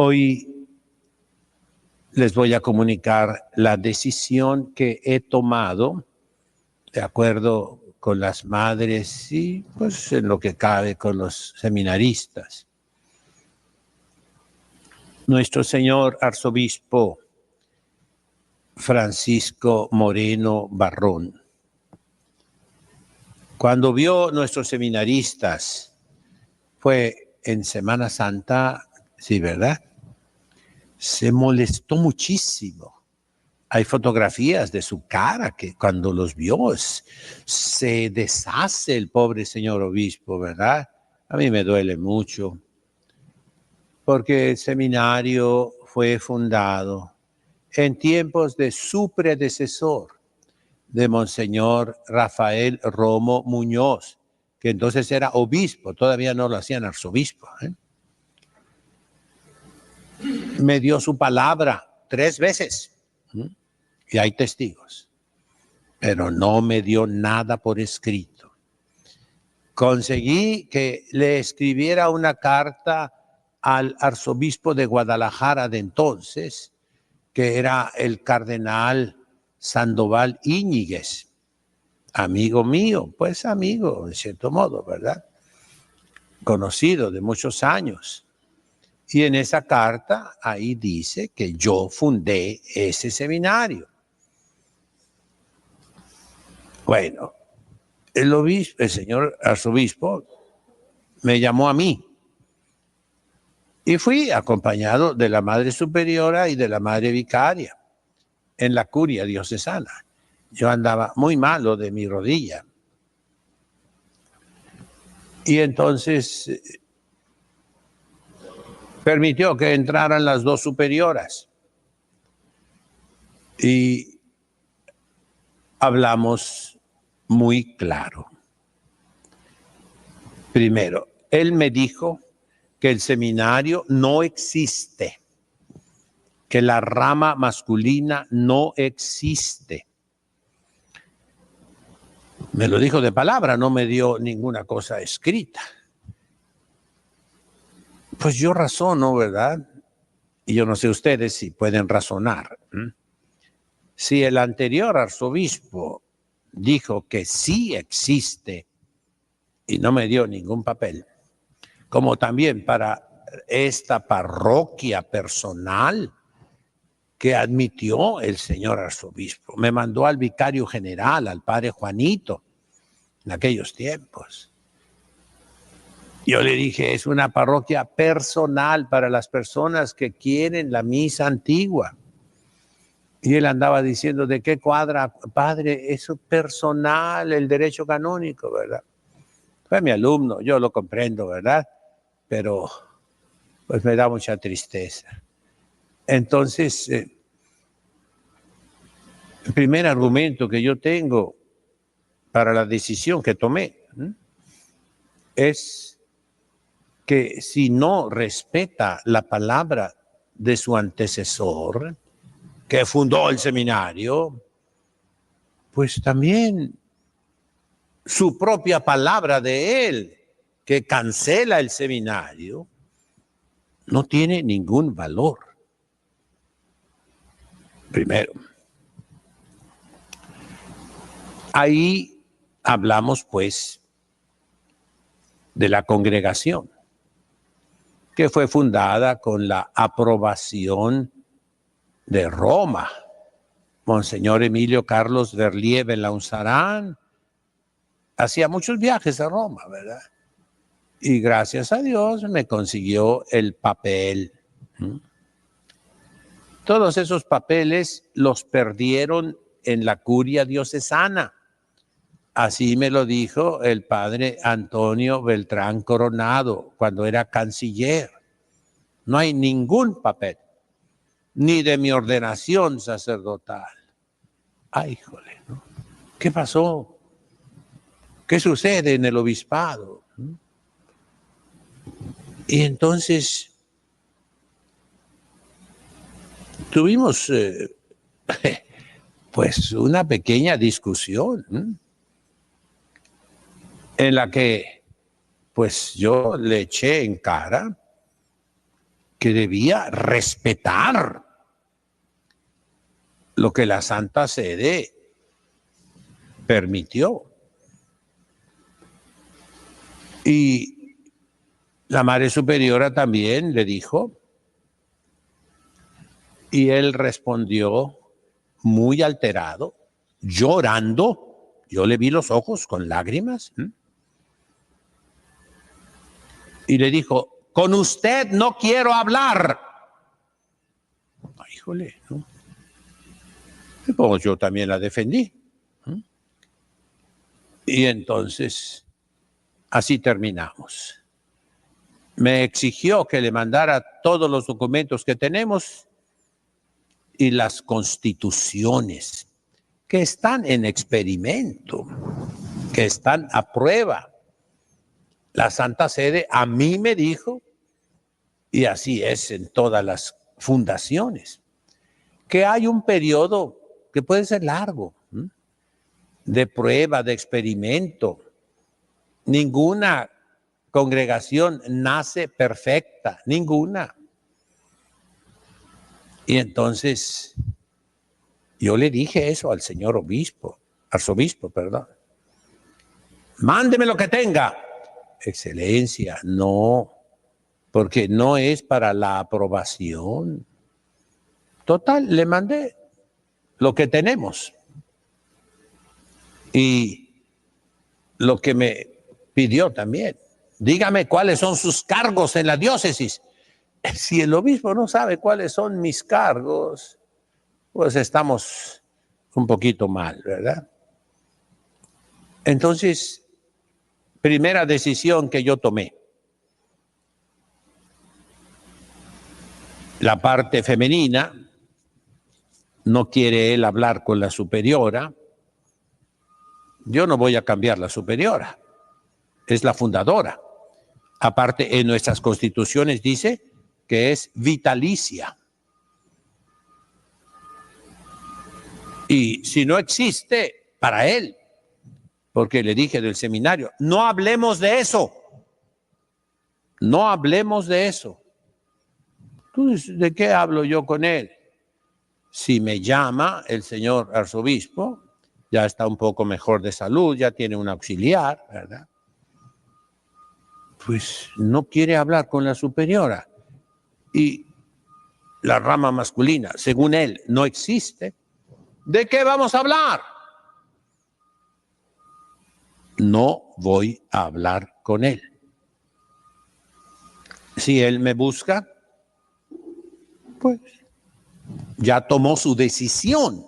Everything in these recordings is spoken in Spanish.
Hoy les voy a comunicar la decisión que he tomado de acuerdo con las madres y pues en lo que cabe con los seminaristas. Nuestro señor arzobispo Francisco Moreno Barrón, cuando vio nuestros seminaristas, fue en Semana Santa, sí, ¿verdad? Se molestó muchísimo. Hay fotografías de su cara que cuando los vio se deshace el pobre señor obispo, ¿verdad? A mí me duele mucho porque el seminario fue fundado en tiempos de su predecesor, de Monseñor Rafael Romo Muñoz, que entonces era obispo, todavía no lo hacían arzobispo. Me dio su palabra 3 veces, y hay testigos, pero no me dio nada por escrito. Conseguí que le escribiera una carta al arzobispo de Guadalajara de entonces, que era el cardenal Sandoval Íñiguez, amigo mío, pues amigo, en cierto modo, ¿verdad? Conocido de muchos años. Y en esa carta, ahí dice que yo fundé ese seminario. Bueno, el señor arzobispo me llamó a mí y fui acompañado de la madre superiora y de la madre vicaria en la curia diocesana. Yo andaba muy malo de mi rodilla. Y entonces permitió que entraran las 2 superioras. Y hablamos muy claro. Primero, él me dijo que el seminario no existe, que la rama masculina no existe. Me lo dijo de palabra, no me dio ninguna cosa escrita. Pues yo razono, ¿verdad? Y yo no sé ustedes si pueden razonar. Si el anterior arzobispo dijo que sí existe y no me dio ningún papel, como también para esta parroquia personal que admitió el señor arzobispo, me mandó al vicario general, al padre Juanito, en aquellos tiempos. Yo le dije, es una parroquia personal para las personas que quieren la misa antigua. Y él andaba diciendo, ¿de qué cuadra, padre? Eso es personal, el derecho canónico, ¿verdad? Fue mi alumno, yo lo comprendo, ¿verdad? Pero pues me da mucha tristeza. Entonces, el primer argumento que yo tengo para la decisión que tomé es que si no respeta la palabra de su antecesor, que fundó el seminario, pues también su propia palabra de él, que cancela el seminario, no tiene ningún valor. Primero, ahí hablamos pues de la congregación, que fue fundada con la aprobación de Roma. Monseñor Emilio Carlos Verlier Belaunzarán hacía muchos viajes a Roma, ¿verdad? Y gracias a Dios me consiguió el papel. Todos esos papeles los perdieron en la curia diocesana. Así me lo dijo el padre Antonio Beltrán Coronado cuando era canciller. No hay ningún papel, ni de mi ordenación sacerdotal. Ay, híjole, ¿no? ¿Qué pasó? ¿Qué sucede en el obispado? Y entonces tuvimos pues una pequeña discusión en la que pues yo le eché en cara que debía respetar lo que la Santa Sede permitió. Y la Madre Superiora también le dijo, y él respondió muy alterado, llorando. Yo le vi los ojos con lágrimas. Y le dijo, con usted no quiero hablar. Ay, híjole, ¿no? Pues yo también la defendí. Y entonces, así terminamos. Me exigió que le mandara todos los documentos que tenemos y las constituciones que están en experimento, que están a prueba. La Santa Sede a mí me dijo, y así es en todas las fundaciones, que hay un periodo que puede ser largo, de prueba, de experimento. Ninguna congregación nace perfecta, ninguna. Y entonces yo le dije eso al señor arzobispo, perdón. Mándeme lo que tenga. Excelencia, no, porque no es para la aprobación. Total, le mandé lo que tenemos. Y lo que me pidió también. Dígame cuáles son sus cargos en la diócesis. Si el obispo no sabe cuáles son mis cargos, pues estamos un poquito mal, ¿verdad? Entonces, primera decisión que yo tomé. La parte femenina, no quiere él hablar con la superiora. Yo no voy a cambiar la superiora, es la fundadora. Aparte, en nuestras constituciones dice que es vitalicia. Y si no existe, para él, porque le dije del seminario, no hablemos de eso. No hablemos de eso. Entonces, ¿de qué hablo yo con él? Si me llama el señor arzobispo, ya está un poco mejor de salud, ya tiene un auxiliar, ¿verdad? Pues no quiere hablar con la superiora. Y la rama masculina, según él, no existe. ¿De qué vamos a hablar? No voy a hablar con él. Si él me busca, pues ya tomó su decisión.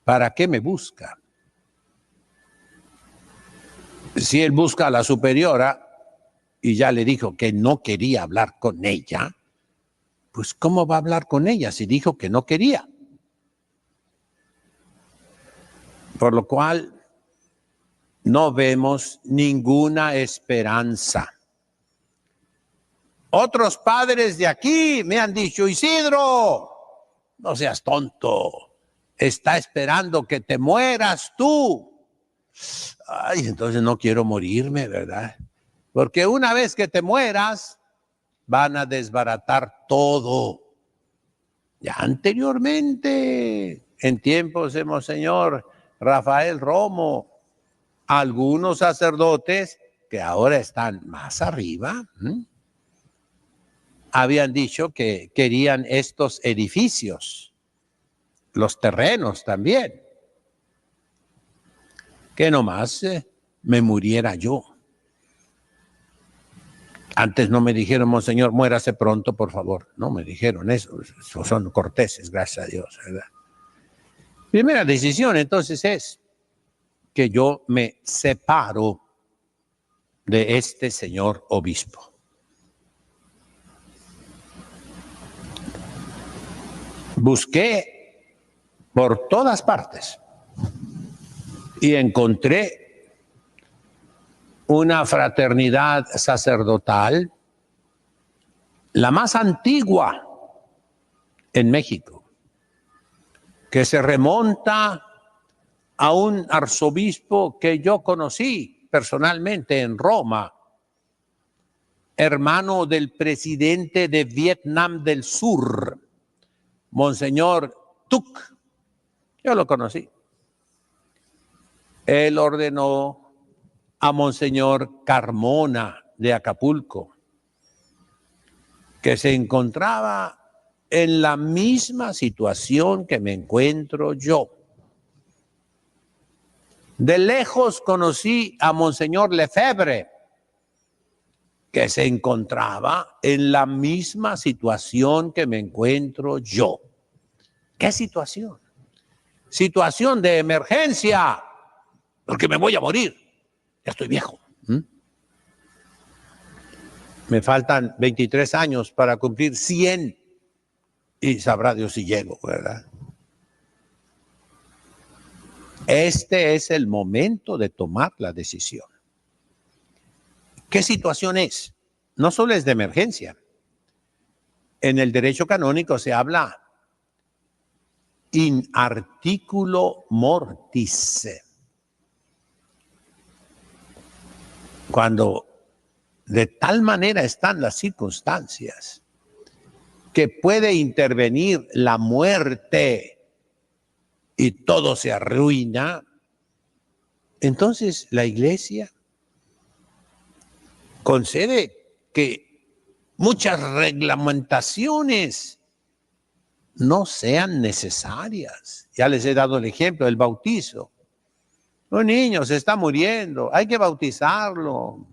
¿Para qué me busca? Si él busca a la superiora y ya le dijo que no quería hablar con ella, pues ¿cómo va a hablar con ella si dijo que no quería? Por lo cual no vemos ninguna esperanza. Otros padres de aquí me han dicho, Isidro, no seas tonto, está esperando que te mueras tú. Ay, entonces no quiero morirme, ¿verdad? Porque una vez que te mueras, van a desbaratar todo. Ya anteriormente, en tiempos de Monseñor Rafael Romo, algunos sacerdotes que ahora están más arriba, habían dicho que querían estos edificios, los terrenos también, que nomás me muriera yo. Antes no me dijeron, Monseñor, muérase pronto, por favor. No me dijeron eso. Son corteses, gracias a Dios, ¿verdad? Primera decisión, entonces, es que yo me separo de este señor obispo. Busqué por todas partes y encontré una fraternidad sacerdotal, la más antigua en México, que se remonta a un arzobispo que yo conocí personalmente en Roma, hermano del presidente de Vietnam del Sur, Monseñor Tuc. Yo lo conocí. Él ordenó a Monseñor Carmona de Acapulco, que se encontraba en la misma situación que me encuentro yo. De lejos conocí a Monseñor Lefebvre, que se encontraba en la misma situación que me encuentro yo. ¿Qué situación? Situación de emergencia, porque me voy a morir. Ya estoy viejo. Me faltan 23 años para cumplir 100 y sabrá Dios si llego, ¿verdad? Este es el momento de tomar la decisión. ¿Qué situación es? No solo es de emergencia. En el derecho canónico se habla in articulo mortis. Cuando de tal manera están las circunstancias que puede intervenir la muerte y todo se arruina, entonces la Iglesia concede que muchas reglamentaciones no sean necesarias. Ya les he dado el ejemplo del bautizo. Un niño se está muriendo, hay que bautizarlo.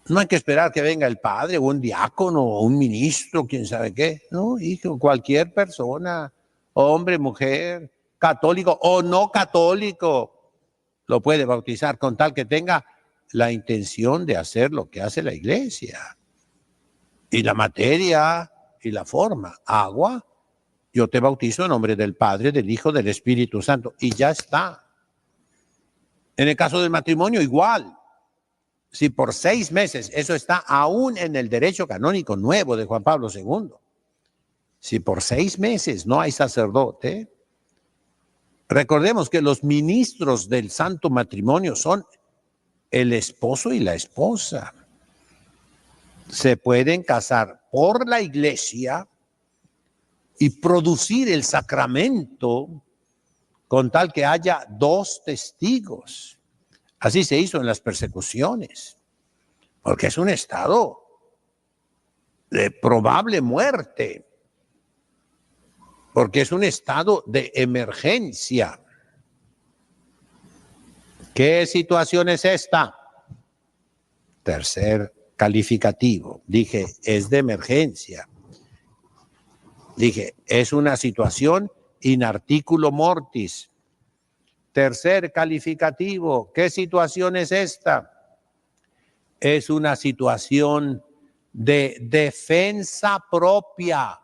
No hay que esperar que venga el padre o un diácono o un ministro, quién sabe qué. No, hijo, cualquier persona, hombre, mujer, católico o no católico, lo puede bautizar con tal que tenga la intención de hacer lo que hace la Iglesia. Y la materia y la forma, agua, yo te bautizo en nombre del Padre, del Hijo, del Espíritu Santo. Y ya está. En el caso del matrimonio, igual. Si por 6 meses, eso está aún en el derecho canónico nuevo de Juan Pablo II. Si por 6 meses no hay sacerdote, recordemos que los ministros del santo matrimonio son el esposo y la esposa. Se pueden casar por la Iglesia y producir el sacramento con tal que haya 2 testigos. Así se hizo en las persecuciones, porque es un estado de probable muerte, porque es un estado de emergencia. ¿Qué situación es esta? Tercer calificativo. Dije, es de emergencia. Dije, es una situación in articulo mortis. Tercer calificativo, ¿qué situación es esta? Es una situación de defensa propia.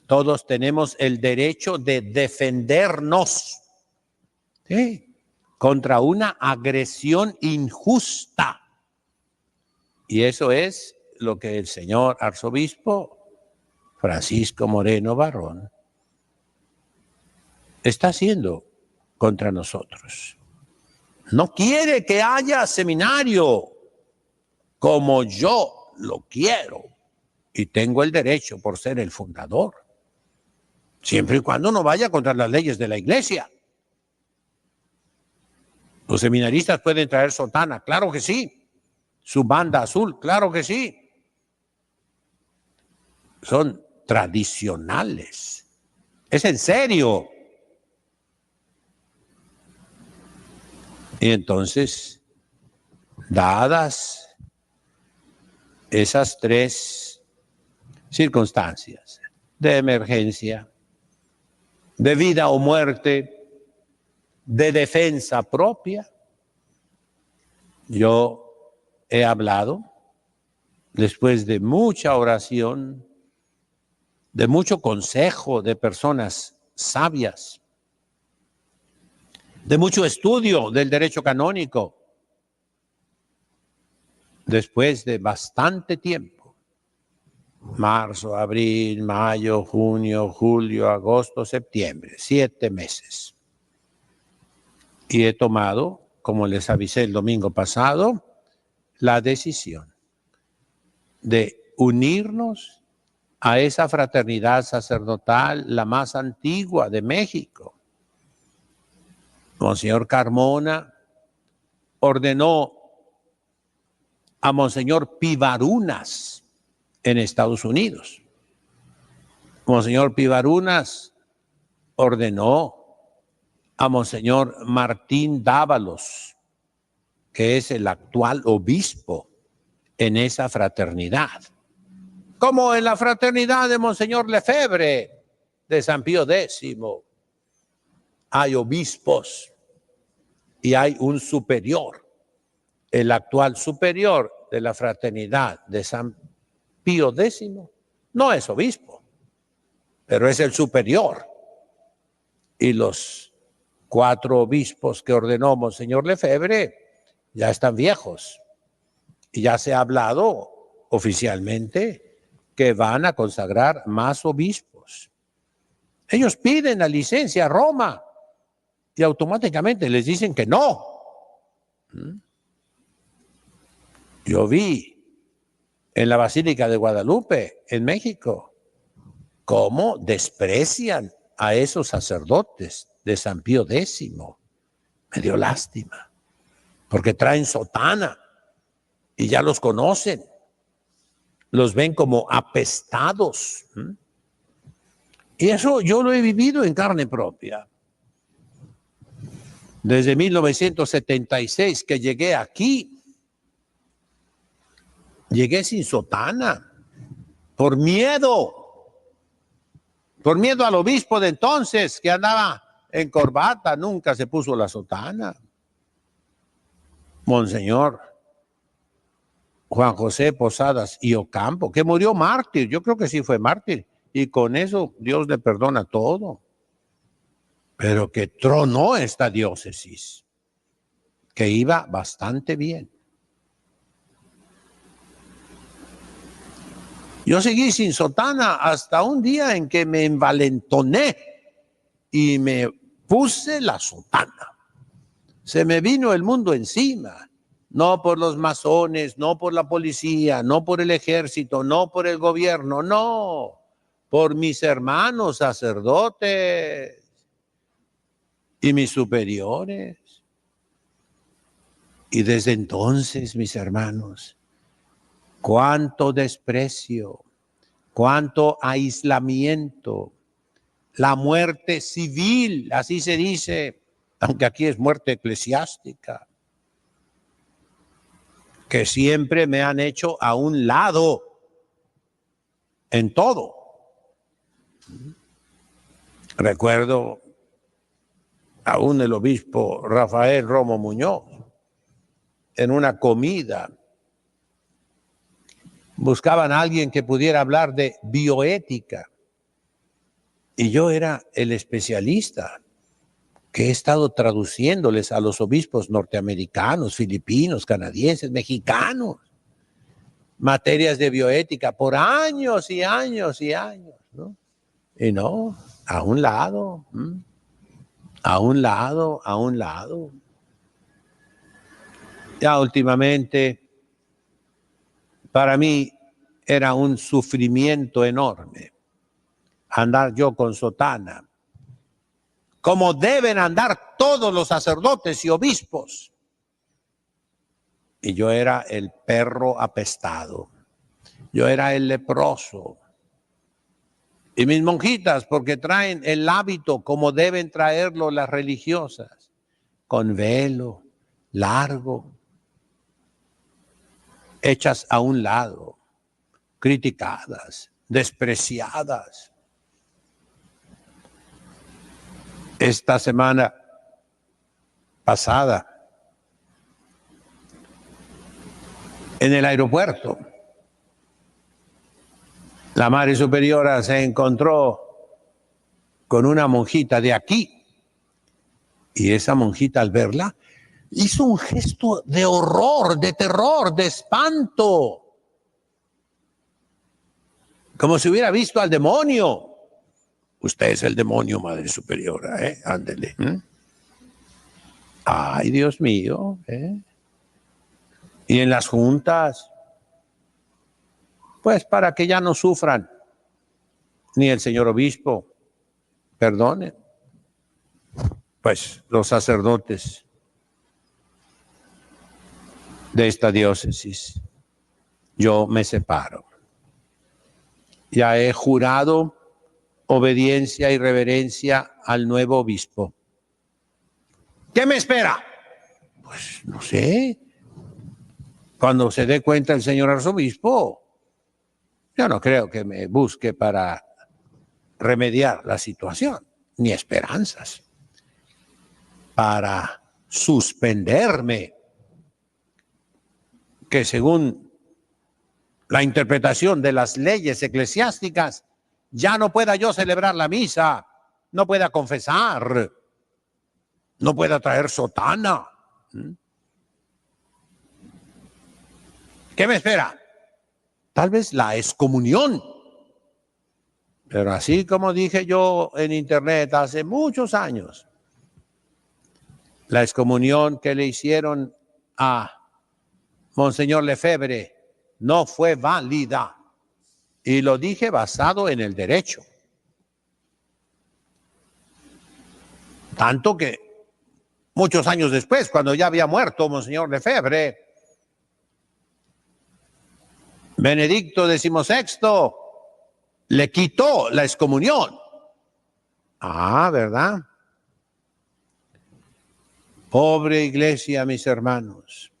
Todos tenemos el derecho de defendernos, ¿sí?, contra una agresión injusta. Y eso es lo que el señor arzobispo Francisco Moreno Barrón está haciendo contra nosotros. No quiere que haya seminario como yo lo quiero y tengo el derecho por ser el fundador, siempre y cuando no vaya contra las leyes de la Iglesia. Los seminaristas pueden traer sotana, claro que sí. Su banda azul, claro que sí. Son tradicionales. Es en serio. Y entonces, dadas esas 3 circunstancias de emergencia, de vida o muerte, de defensa propia, yo he hablado después de mucha oración, de mucho consejo de personas sabias, de mucho estudio del derecho canónico, después de bastante tiempo, marzo, abril, mayo, junio, julio, agosto, septiembre, 7 meses. Y he tomado, como les avisé el domingo pasado, la decisión de unirnos a esa fraternidad sacerdotal, la más antigua de México. Monseñor Carmona ordenó a Monseñor Pivarunas en Estados Unidos. Monseñor Pivarunas ordenó a Monseñor Martín Dávalos, que es el actual obispo en esa fraternidad. Como en la fraternidad de Monseñor Lefebvre de San Pío X, hay obispos y hay un superior. El actual superior de la fraternidad de San Pío X no es obispo, pero es el superior. Y los 4 obispos que ordenó Monseñor Lefebvre ya están viejos. Y ya se ha hablado oficialmente que van a consagrar más obispos. Ellos piden la licencia a Roma y automáticamente les dicen que no. Yo vi en la Basílica de Guadalupe, en México, cómo desprecian a esos sacerdotes de San Pío X. Me dio lástima, porque traen sotana y ya los conocen. Los ven como apestados. Y eso yo lo he vivido en carne propia. Desde 1976 que llegué aquí, llegué sin sotana, por miedo al obispo de entonces, que andaba en corbata, nunca se puso la sotana. Monseñor Juan José Posadas y Ocampo, que murió mártir, yo creo que sí fue mártir, y con eso Dios le perdona todo. Pero que tronó esta diócesis, que iba bastante bien. Yo seguí sin sotana hasta un día en que me envalentoné y me puse la sotana. Se me vino el mundo encima, no por los masones, no por la policía, no por el ejército, no por el gobierno, no, por mis hermanos sacerdotes y mis superiores. Y desde entonces, mis hermanos, cuánto desprecio, cuánto aislamiento, la muerte civil, así se dice, aunque aquí es muerte eclesiástica, que siempre me han hecho a un lado en todo. Recuerdo aún el obispo Rafael Romo Muñoz, en una comida, buscaban a alguien que pudiera hablar de bioética. Y yo era el especialista que he estado traduciéndoles a los obispos norteamericanos, filipinos, canadienses, mexicanos, materias de bioética por años y años y años, ¿no? Y no, a un lado, a un lado, a un lado. Ya últimamente, para mí era un sufrimiento enorme andar yo con sotana, como deben andar todos los sacerdotes y obispos. Y yo era el perro apestado, yo era el leproso. Y mis monjitas, porque traen el hábito como deben traerlo las religiosas, con velo largo, hechas a un lado, criticadas, despreciadas. Esta semana pasada, en el aeropuerto, la Madre Superiora se encontró con una monjita de aquí, y esa monjita al verla hizo un gesto de horror, de terror, de espanto, como si hubiera visto al demonio. Usted es el demonio, Madre Superiora, ¿eh? Ándele. Ay, Dios mío, ¿eh? Y en las juntas, pues para que ya no sufran, ni el señor obispo, perdone, pues los sacerdotes de esta diócesis, yo me separo. Ya he jurado obediencia y reverencia al nuevo obispo. ¿Qué me espera? Pues no sé. Cuando se dé cuenta el señor arzobispo, yo no creo que me busque para remediar la situación, ni esperanzas, para suspenderme, que según la interpretación de las leyes eclesiásticas, ya no pueda yo celebrar la misa, no pueda confesar, no pueda traer sotana. ¿Qué me espera? Tal vez la excomunión. Pero así como dije yo en internet hace muchos años, la excomunión que le hicieron a Monseñor Lefebvre no fue válida. Y lo dije basado en el derecho. Tanto que muchos años después, cuando ya había muerto Monseñor Lefebvre, Benedicto XVI le quitó la excomunión. Ah, ¿verdad? Pobre iglesia, mis hermanos.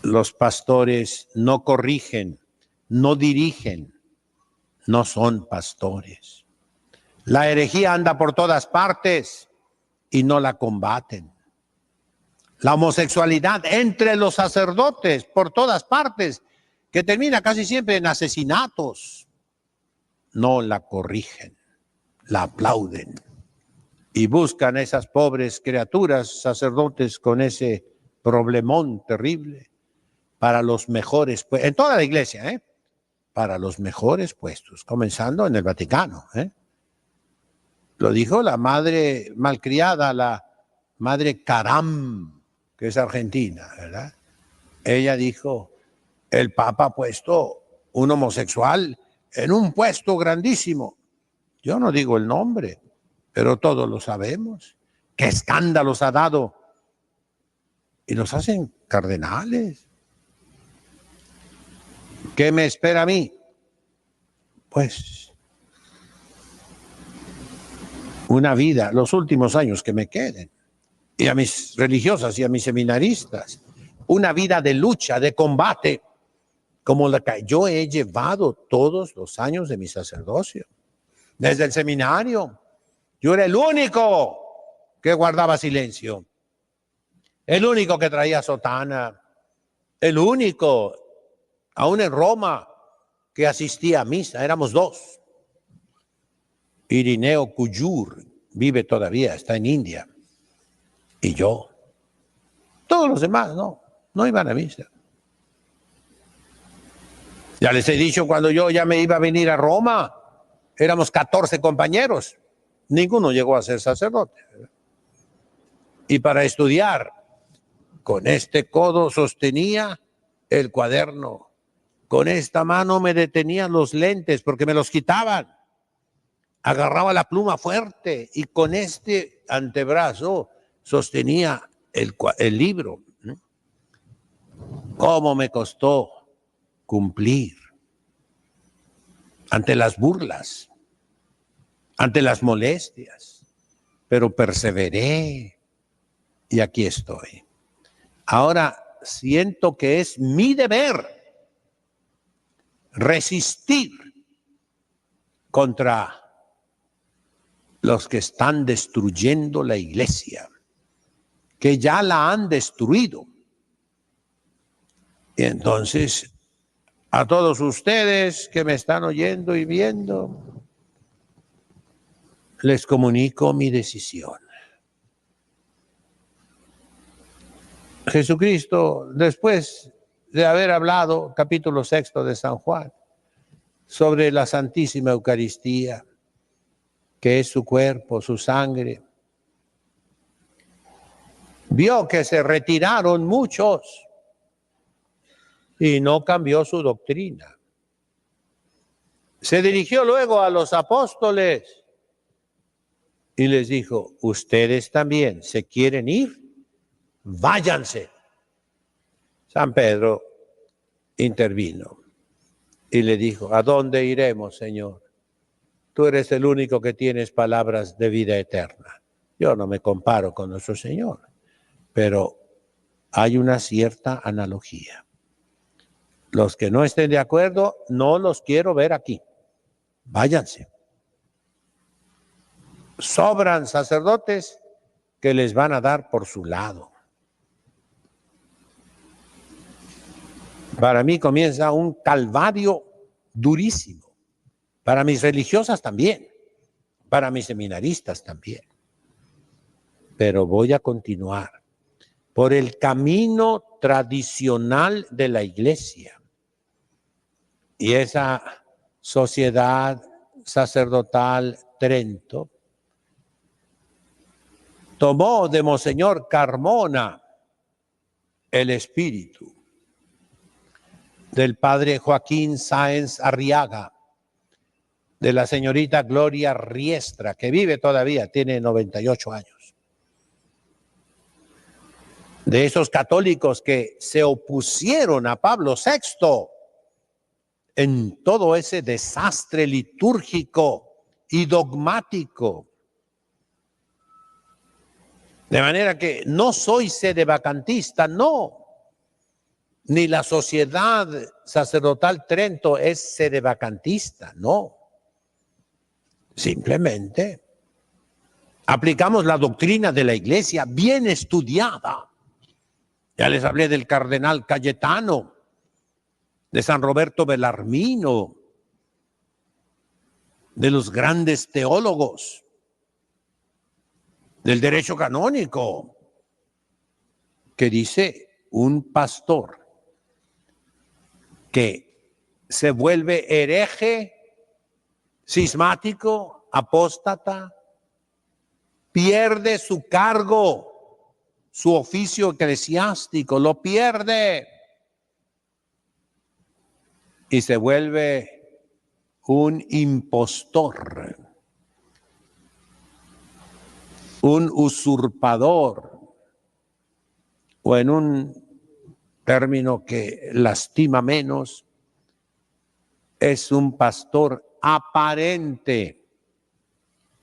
Los pastores no corrigen, no dirigen, no son pastores. La herejía anda por todas partes y no la combaten. La homosexualidad entre los sacerdotes por todas partes, que termina casi siempre en asesinatos, no la corrigen, la aplauden y buscan a esas pobres criaturas, sacerdotes con ese problemón terrible para los mejores, en toda la iglesia, para los mejores puestos, comenzando en el Vaticano. Lo dijo la madre malcriada, la madre Caram, que es argentina, ¿verdad? Ella dijo, el Papa ha puesto un homosexual en un puesto grandísimo. Yo no digo el nombre, pero todos lo sabemos. ¿Qué escándalos ha dado? Y los hacen cardenales. ¿Qué me espera a mí? Pues una vida, los últimos años que me queden, y a mis religiosas y a mis seminaristas, una vida de lucha, de combate, como la que yo he llevado todos los años de mi sacerdocio. Desde el seminario, yo era el único que guardaba silencio, el único que traía sotana, el único, aún en Roma, que asistía a misa, éramos dos. Irineo Cuyur vive todavía, está en India, y yo. Todos los demás no iban a misa. Ya les he dicho, cuando yo ya me iba a venir a Roma, éramos 14 compañeros, ninguno llegó a ser sacerdote. Y para estudiar, con este codo sostenía el cuaderno, con esta mano me detenían los lentes porque me los quitaban, agarraba la pluma fuerte y con este antebrazo sostenía el libro. ¿Cómo me costó cumplir ante las burlas, ante las molestias? Pero perseveré y aquí estoy. Ahora siento que es mi deber resistir contra los que están destruyendo la iglesia, que ya la han destruido. Y entonces, a todos ustedes que me están oyendo y viendo, les comunico mi decisión. Jesucristo, después de haber hablado, capítulo 6 de San Juan, sobre la Santísima Eucaristía, que es su cuerpo, su sangre, vio que se retiraron muchos y no cambió su doctrina. Se dirigió luego a los apóstoles y les dijo, ustedes también se quieren ir, váyanse. San Pedro intervino y le dijo, ¿a dónde iremos, Señor? Tú eres el único que tienes palabras de vida eterna. Yo no me comparo con nuestro Señor, pero hay una cierta analogía. Los que no estén de acuerdo, no los quiero ver aquí. Váyanse. Sobran sacerdotes que les van a dar por su lado. Para mí comienza un calvario durísimo. Para mis religiosas también. Para mis seminaristas también. Pero voy a continuar por el camino tradicional de la iglesia. Y esa sociedad sacerdotal Trento tomó de Monseñor Carmona el espíritu del padre Joaquín Sáenz Arriaga, de la señorita Gloria Riestra, que vive todavía, tiene 98 años. De esos católicos que se opusieron a Pablo VI en todo ese desastre litúrgico y dogmático. De manera que no soy sedevacantista, no. Ni la sociedad sacerdotal Trento es sedevacantista, no. Simplemente aplicamos la doctrina de la iglesia bien estudiada. Ya les hablé del cardenal Cayetano, de San Roberto Bellarmino, de los grandes teólogos del derecho canónico, que dice un pastor que se vuelve hereje, cismático, apóstata, pierde su cargo, su oficio eclesiástico, lo pierde y se vuelve un impostor, un usurpador, o en un término que lastima menos, es un pastor aparente,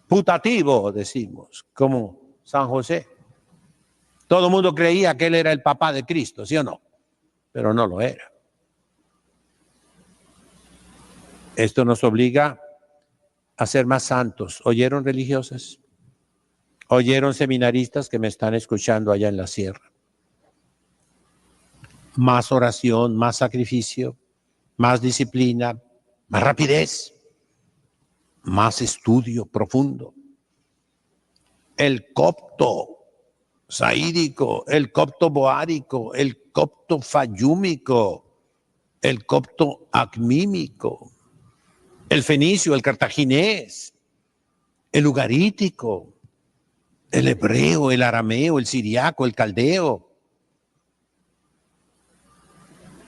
putativo, decimos, como San José. Todo el mundo creía que él era el papá de Cristo, ¿sí o no? Pero no lo era. Esto nos obliga a ser más santos. ¿Oyeron, religiosas? ¿Oyeron, seminaristas que me están escuchando allá en la sierra? Más oración, más sacrificio, más disciplina, más rapidez, más estudio profundo. El copto saídico, el copto boárico, el copto fayúmico, el copto acmímico, el fenicio, el cartaginés, el ugarítico, el hebreo, el arameo, el siriaco, el caldeo,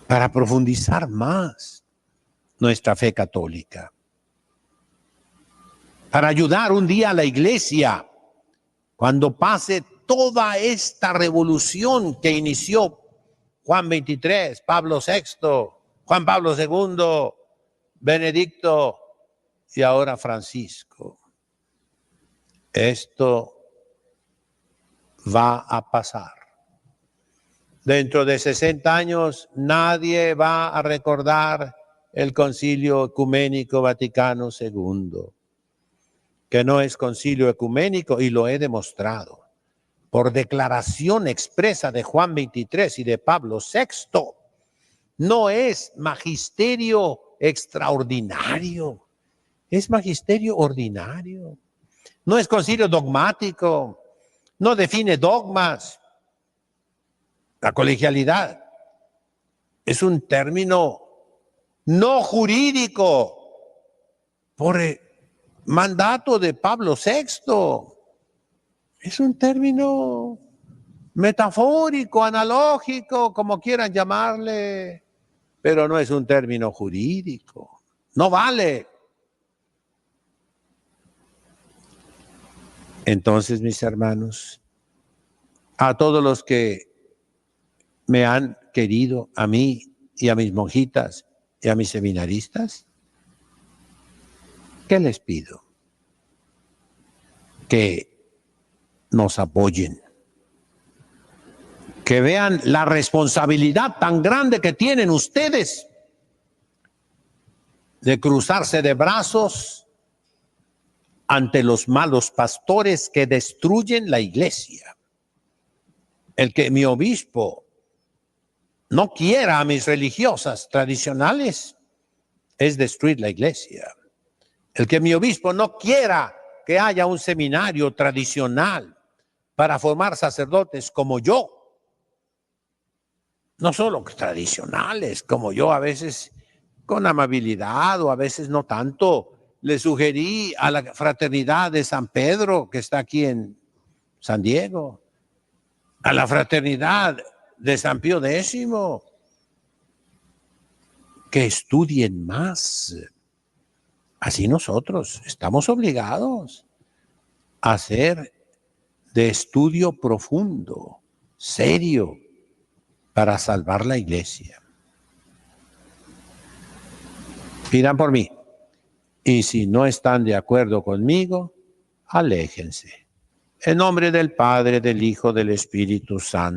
para profundizar más nuestra fe católica, para ayudar un día a la iglesia cuando pase toda esta revolución que inició Juan XXIII, Pablo VI, Juan Pablo II, Benedicto y ahora Francisco. Esto va a pasar. Dentro de 60 años nadie va a recordar el Concilio Ecuménico Vaticano II, que no es concilio ecuménico, y lo he demostrado por declaración expresa de Juan XXIII y de Pablo VI. No es magisterio extraordinario, es magisterio ordinario. No es concilio dogmático, no define dogmas. La colegialidad es un término no jurídico por mandato de Pablo VI. Es un término metafórico, analógico, como quieran llamarle, pero no es un término jurídico. No vale. Entonces, mis hermanos, a todos los que me han querido, a mí y a mis monjitas y a mis seminaristas, ¿qué les pido? Que nos apoyen, que vean la responsabilidad tan grande que tienen ustedes de cruzarse de brazos ante los malos pastores que destruyen la iglesia. El que mi obispo no quiera a mis religiosas tradicionales es destruir la iglesia. El que mi obispo no quiera que haya un seminario tradicional para formar sacerdotes como yo, no solo tradicionales, como yo a veces con amabilidad o a veces no tanto, le sugerí a la fraternidad de San Pedro, que está aquí en San Diego, a la fraternidad de San Pío X, que estudien más. Así nosotros estamos obligados a hacer de estudio profundo, serio, para salvar la iglesia. Pidan por mí. Y si no están de acuerdo conmigo, aléjense. En nombre del Padre, del Hijo, del Espíritu Santo.